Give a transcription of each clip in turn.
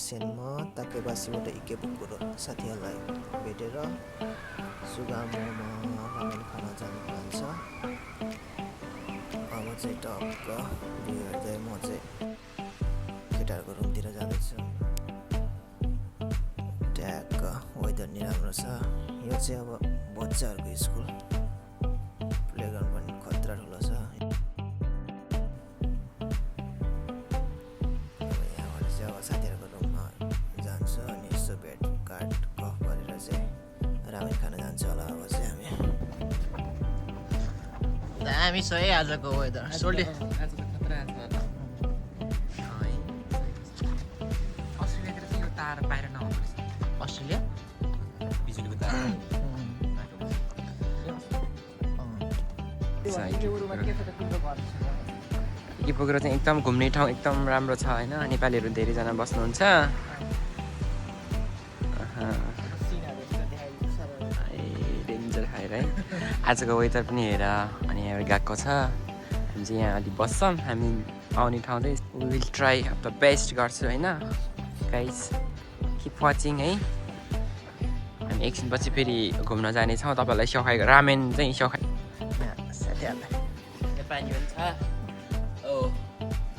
सेनमा ताकेबासीबाट इकेबुकुरो साथीहरूलाई भेटेर सुगामोमा रामेन खान जानु प्लान छ। अब चाहिँ टक्क भ्यू हेर्दै म चाहिँ केटाहरूको रुमतिर जाँदैछु। ट्याक्क वेदर नि राम्रो छ। यो चाहिँ अब बच्चाहरूको स्कुल, प्लेग्राउन्ड पनि खतरा ठुलो छ। यहाँबाट चाहिँ अब साथीहरूको रुममा जान्छु अनि यसो भेटघाट गफ गरेर चाहिँ रामेन खान जान्छ होला। अब चाहिँ हामी दामी छ है आजको वेदर। सोल्टी आजको खतरा छ। अस्ट्रेलियातिर चाहिँ यो तार बाहिर नहुनु रहेछ। अस्ट्रेलिया बिजुलीको तार इपोग्रो चाहिँ एकदम घुम्ने ठाउँ एकदम राम्रो छ होइन। नेपालीहरू धेरैजना बस्नुहुन्छ। डेन्जर खाएर है। आजको वेदर पनि हेर अनि यहाँ गएको छ। हामी चाहिँ यहाँ अलि बस्छौँ। हामी आउने ठाउँ चाहिँ will try of the best गर्छु होइन। गाइज किप वाचिङ है। हामी एकछिनपछि फेरि घुम्न जानेछौँ। तपाईँहरूलाई सखाइ रामेन चाहिँ सखाइ साथीहरूलाई पानी पनि छ। ओ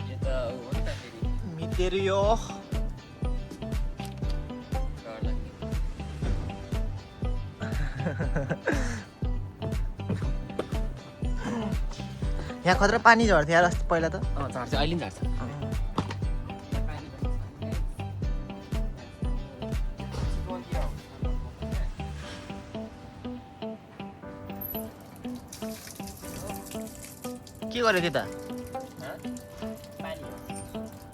यो त हो नि त फेरि मितेर यो डर लाग्ने। यहाँ खतरा पानी झर्थ्यो यार अस्ति पहिला त। झर्छ अहिले पनि झर्छ। के गर्यो त्यो त?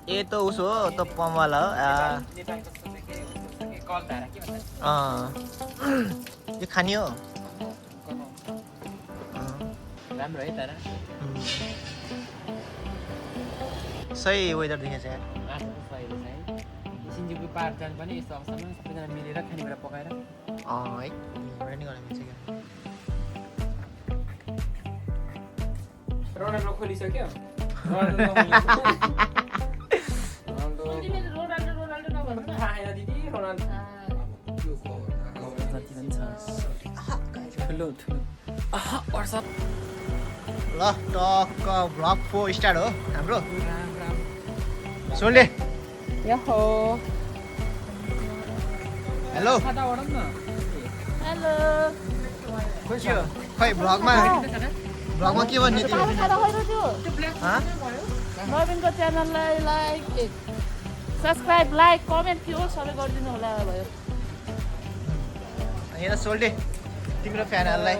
ए त उसो हो त पम्पवाला हो। यो खाने हो। राम्रो है तर सही वेदर देखेछ यार। सिन्जुकु पार्क जानु पनि यस्तो अवसरमा सबैजना मिलेर खानेकुरा पकाएर है यहाँबाट नि गर्न मिल्छ क्या। रोनाल्डो खोलिसक्यो। ल टक्क भ्लग 4 स्टार्ट हो हाम्रो। सोल्टे याहो हेलो हेलो के हो खै भ्लगमा के भन्ने तिमी? नवीनको च्यानललाई लाइक सब्सक्राइब लाइक कमेन्ट के हो सबै गरिदिनु होला भयो। यहाँ सोल्टे तिम्रो फ्यानहरूलाई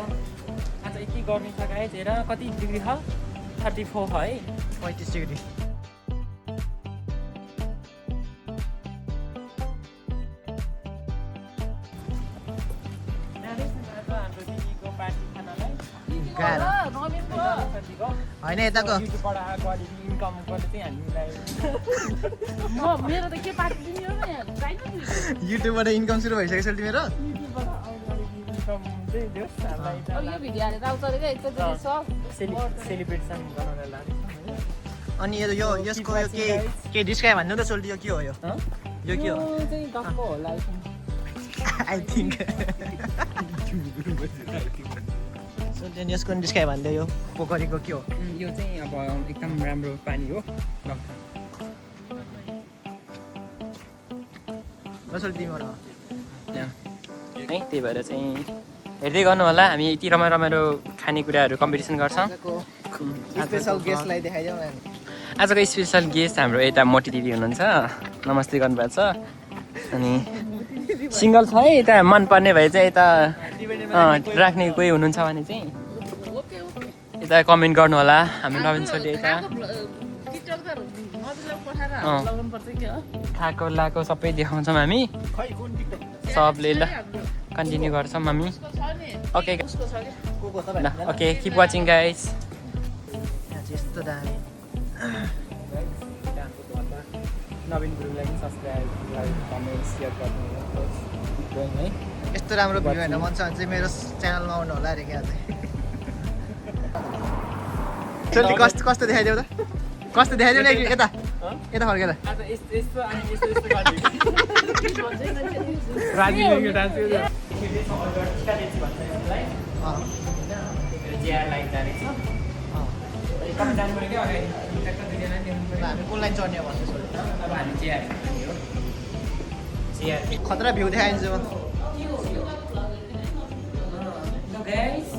आज के गर्नु छ गाइज हेर कति डिग्री छ 34 है 35 डिग्री। होइन यताको मेरो त के पार्टी दिने हो न युट्युबबाट इन्कम सुरु भइसक्यो सोल्टी मेरो। यो भिडियो हालेर आउँछ अरे क्या सेलिब्रेसन बनाउन लाग्छ। अनि यो यसको यो के डिस्क्राइब भन्नु त सोल्टी यो के हो? यो के हो? चाहिँ गफको होला आई थिङ्क सोल्टी यसको डिस्क्राइब भन्दै यो पोखरीको के हो? यो चाहिँ अब एकदम राम्रो पानी हो। सोल्टी तिमीबाट है त्यही भएर चाहिँ हेर्दै गर्नु होला। हामी यति रमाइलो खानेकुराहरू कम्पिटिसन गर्छौँ। स्पेसल गेस्टलाई देखाइदेऊ न। आजको स्पेसल गेस्ट हाम्रो यता मोटी दिदी हुनुहुन्छ। नमस्ते गर्नुभएको छ। अनि सिङ्गल छ है यता मनपर्ने भए चाहिँ यता राख्ने कोही हुनुहुन्छ भने चाहिँ यता कमेन्ट गर्नु होला। हाम्रो नवीन छोरी यता खाएको लाएको सबै देखाउँछौँ हामी सबले। ल कन्टिन्यू गर्छौँ हामी। ओके ल ओके किप वाचिङ गाइज। यस्तो दामी नवीन गुरुलाई पनि सब्सक्राइब लाइक कमेन्ट सेयर गर्नु है। यस्तो राम्रो भिडियो हेर्न मन छ भने चाहिँ मेरो च्यानलमा आउनु होला अरे क्या चाहिँ। चल्ती कस्तो देखाइदेऊ त? कस्तो देखाइदेऊ न यता यता फर्केर आज यस्तो अनि यस्तो यस्तो गर्ने राजीको डान्स हामी कुन लाइन चढ्ने भन्दैछ अब हामी चिया खतरा भ्यू देखाइदिन्छु म guys.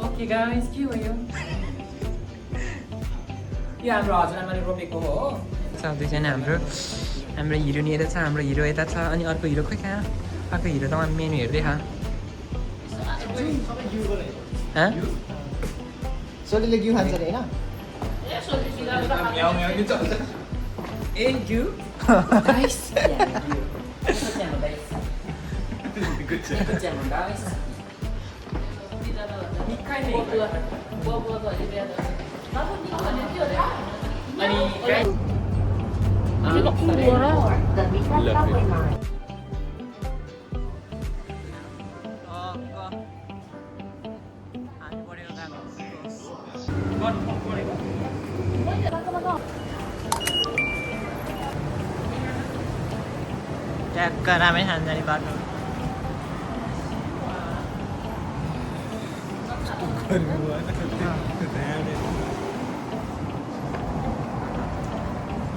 Okay guys, के हो यो हाम्रो हजुरआमाले रोपेको हो दुईजना हाम्रो हिरो नि यता छ हाम्रो हिरो यता छ अनि अर्को हिरो खोइ कहाँ अर्को हिरो त मेनु हेर्दै सोलीले घिउ खान्छ अरे होइन Thank you. Guys. Good channel, guys. ट्याक्क रामेन खान जाने बाटो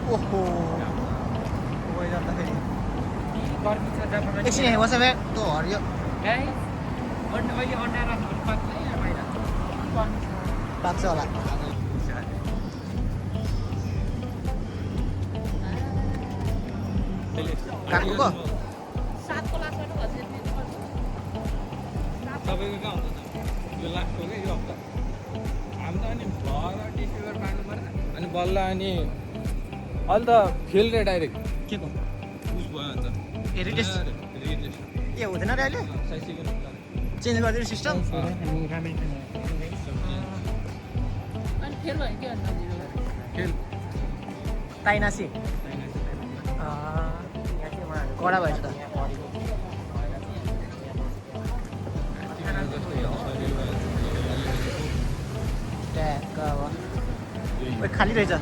ओहो जाँदाखेरि एकछिन यहाँ बसेर तँ हरियो पाक्छ होला काट्नु पो तपाईँको कहाँ हुन्छ यो लास्टको क्या यो हप्ता हामी त अनि भएर डिसेम्बर पार्नु पर्छ अनि बल्ल अनि अहिले त फेल रे डाइरेक्ट के को उस भयो अन्त रिटेस्ट रिटेस्ट ए हुँदैन रे अहिले 6 सेकेन्ड चेन्ज गरिदिनु सिस्टम खेल ताइनासी कडा भएछ त ट्याक्क अब खाली रहेछ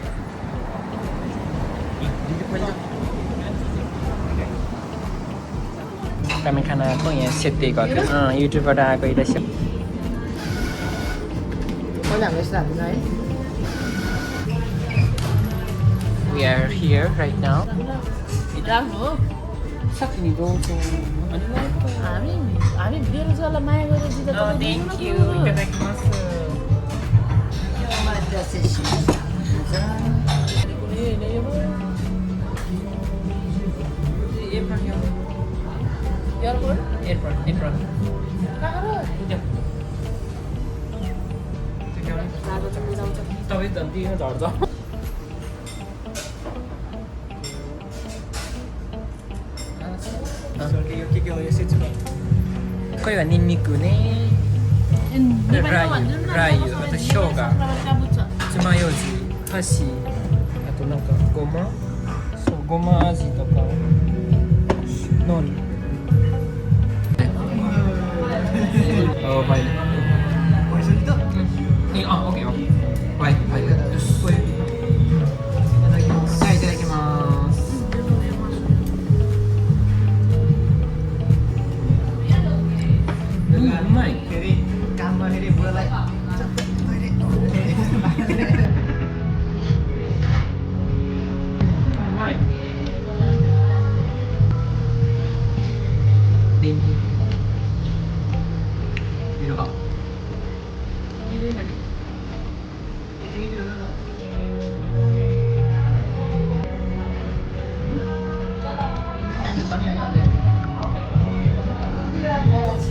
हामी खाना आएको यहाँ सेक्दै गएको युट्युबबाट आएको यता सेक मैले हाम्रो यस्तो हाल्दैन है We are here right now. राख्नु सक्ने गाउँको हामी बेरोजगारलाई माया गरेर दिँदा Thank you. Airport. तपाईँ धन्ती झर्छ के हो यो सिचुएसन कोही भने निकुने Rai atau shoga tsumayoji hashi ato nanka goma goma aji toka nori oh baik oke baik itadakimasu umai फेरि काम गर्दाखेरि बुढालाई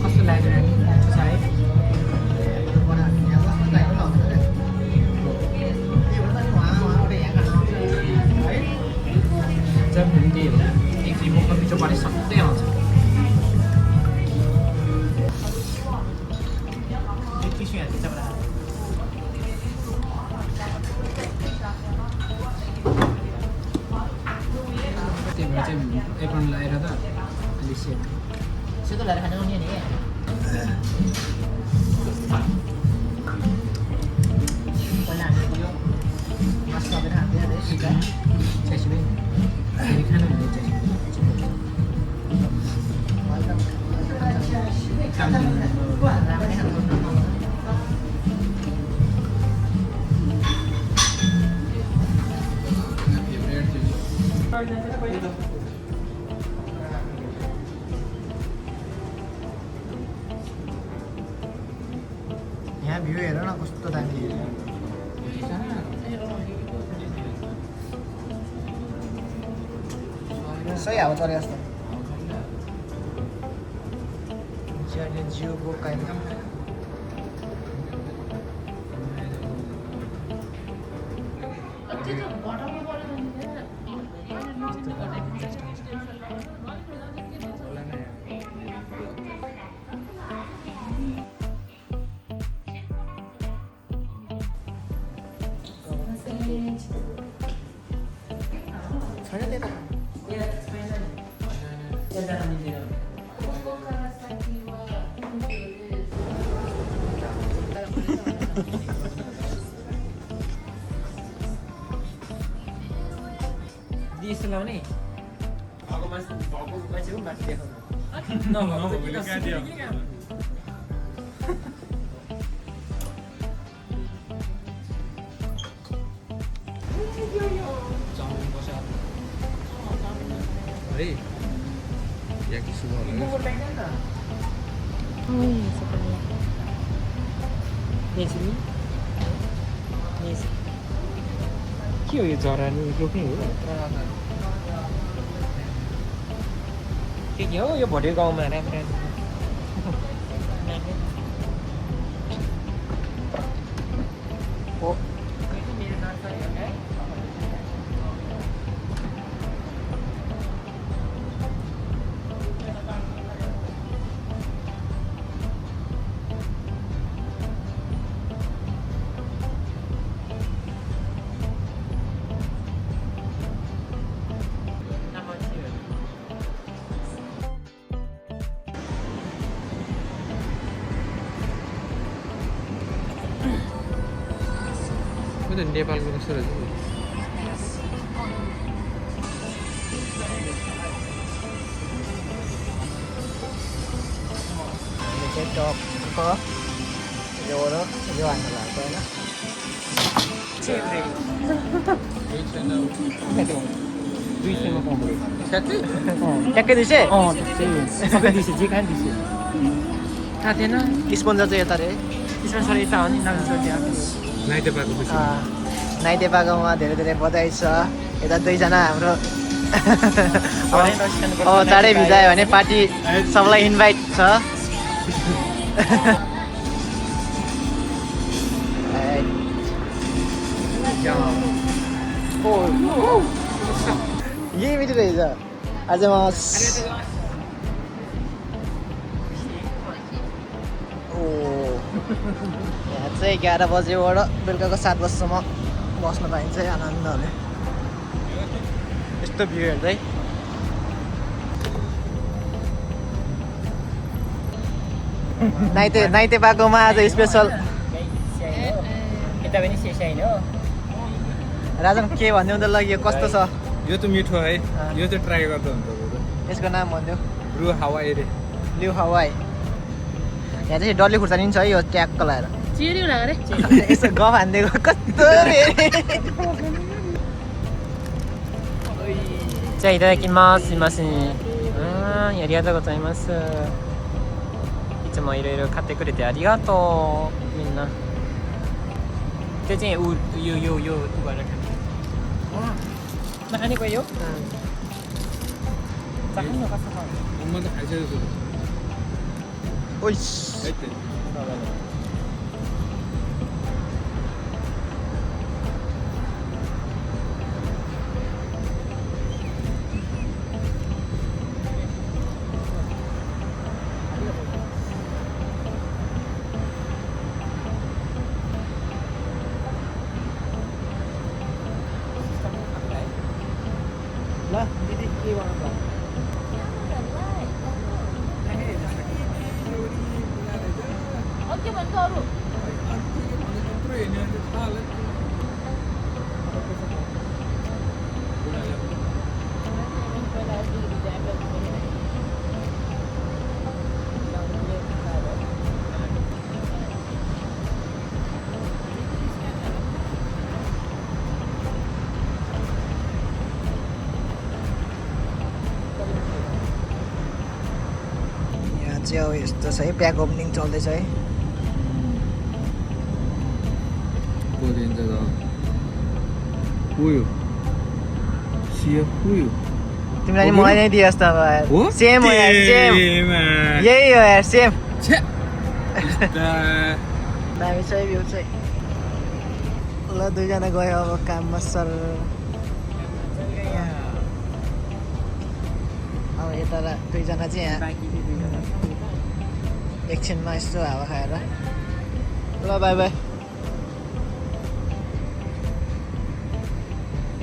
कस्तो लाग्यो सायद जब हिँड्दै हो एक रिमोटको पछाडि सधैँ आउँछ त्यही भएर चाहिँ एप्रोन लगाएर त अलिक सेट सेतो लगाएर खानु आउने नि पहिला हामीले यो मासु लगेर हाल्दै हाल्दै यहाँ भ्यू हेर न कस्तो दामी सही हावा चले जस्तो जियोको काइन्ड छैन त्यता यसो लाउने भएको मान्छेको माथि देखाउनु अरे या कि सुबह के हो यो जरा नि रोक्ने हो के हो यो भोटे गाउँमा राम्रो हो नेपालको कस्तो रहेछ चाहिँ टप यो र यो हाल्नु भएको होइन ट्याक्कै 200 सबै 200 जे खाने 200 थाहा थिएन स्पन्जर चाहिँ यता रे सर यता हो नि नाइदेपाकोमा धेरै धेरै बधाई छ यता दुईजना हाम्रो चाँडै भिजायो भने पार्टी सबलाई इन्भाइट छ यही मिठो रहेछ आज म यहाँ चाहिँ 11 बजेबाट बेलुकाको 7 बजीसम्म बस्न पाइन्छ है आनन्दले यस्तो भ्यू हेर्दै नाइते पाकोमा आज स्पेसल यता पनि सेसाइन हो राजन के भन्दै हुँदा ल यो कस्तो छ यो त मिठो है यो चाहिँ ट्राई गर्दा हुन्छ यसको नाम भन्दियो रु हावाई रे लिउ हवाई यहाँ चाहिँ डल्ले खुर्सानी छ है यो ट्याक्क लगाएर यसो गफ हानिदिएको कस्तोじゃあいただきますすいませんありがとうございますいつもいろいろ買ってくれてありがとうみんな最近有过来看那还那个有咋还有个啥 엄마도 가셔야죠. 오이씨 하여튼 ल दिदी के गर्नु पर्छ ओके भन्छ अरू थुप्रो हिँड्ने थाहा होला चाहिँ अब यस्तो छ है प्याक ओपनिङ चल्दैछ है बोलिन्छ त उयो सिएफ उयो तिमीलाई नि मैले दिएस् त हो सेम हो यार सेम यही हो यार सेम दामी छ भ्यू चाहिँ ल दुईजना गयो अब काममा सर अब यता दुईजना चाहिँ यहाँ एकछिनमा यस्तो हावा खाएर ल बाई बाई